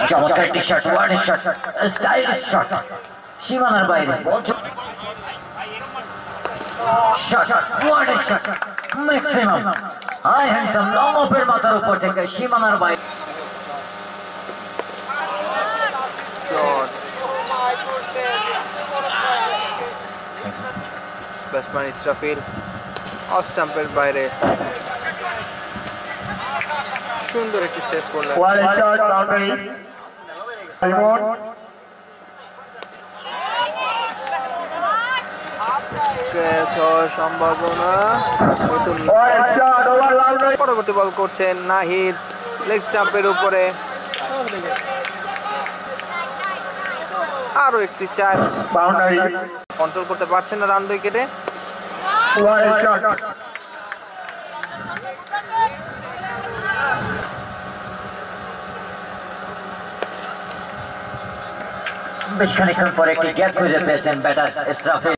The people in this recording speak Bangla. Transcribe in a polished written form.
চমৎকার একটি শট, ওয়ার্ড শট, স্টাইলিশ শট, সীমানার বাইরে বল, শট, ওয়ার্ড shot, maximum high handsome long অফের মাথার উপর থেকে সীমানার বাইরে। ব্যাটসম্যান ইসরাফিল অফ স্টাম্পের বাইরে সুন্দর একটি সেভ করলেন। সম্ভাবনা পরবর্তী বল করছেন নাহিদ লেগ স্টাম্পের উপরে, আরো একটি চার, কন্ট্রোল করতে পারছেন না রান উইকেটে। বেশ খানিকক্ষণ পরে একটি গ্যাপ খুঁজে পেয়েছেন ব্যাটার ইসরাফিল।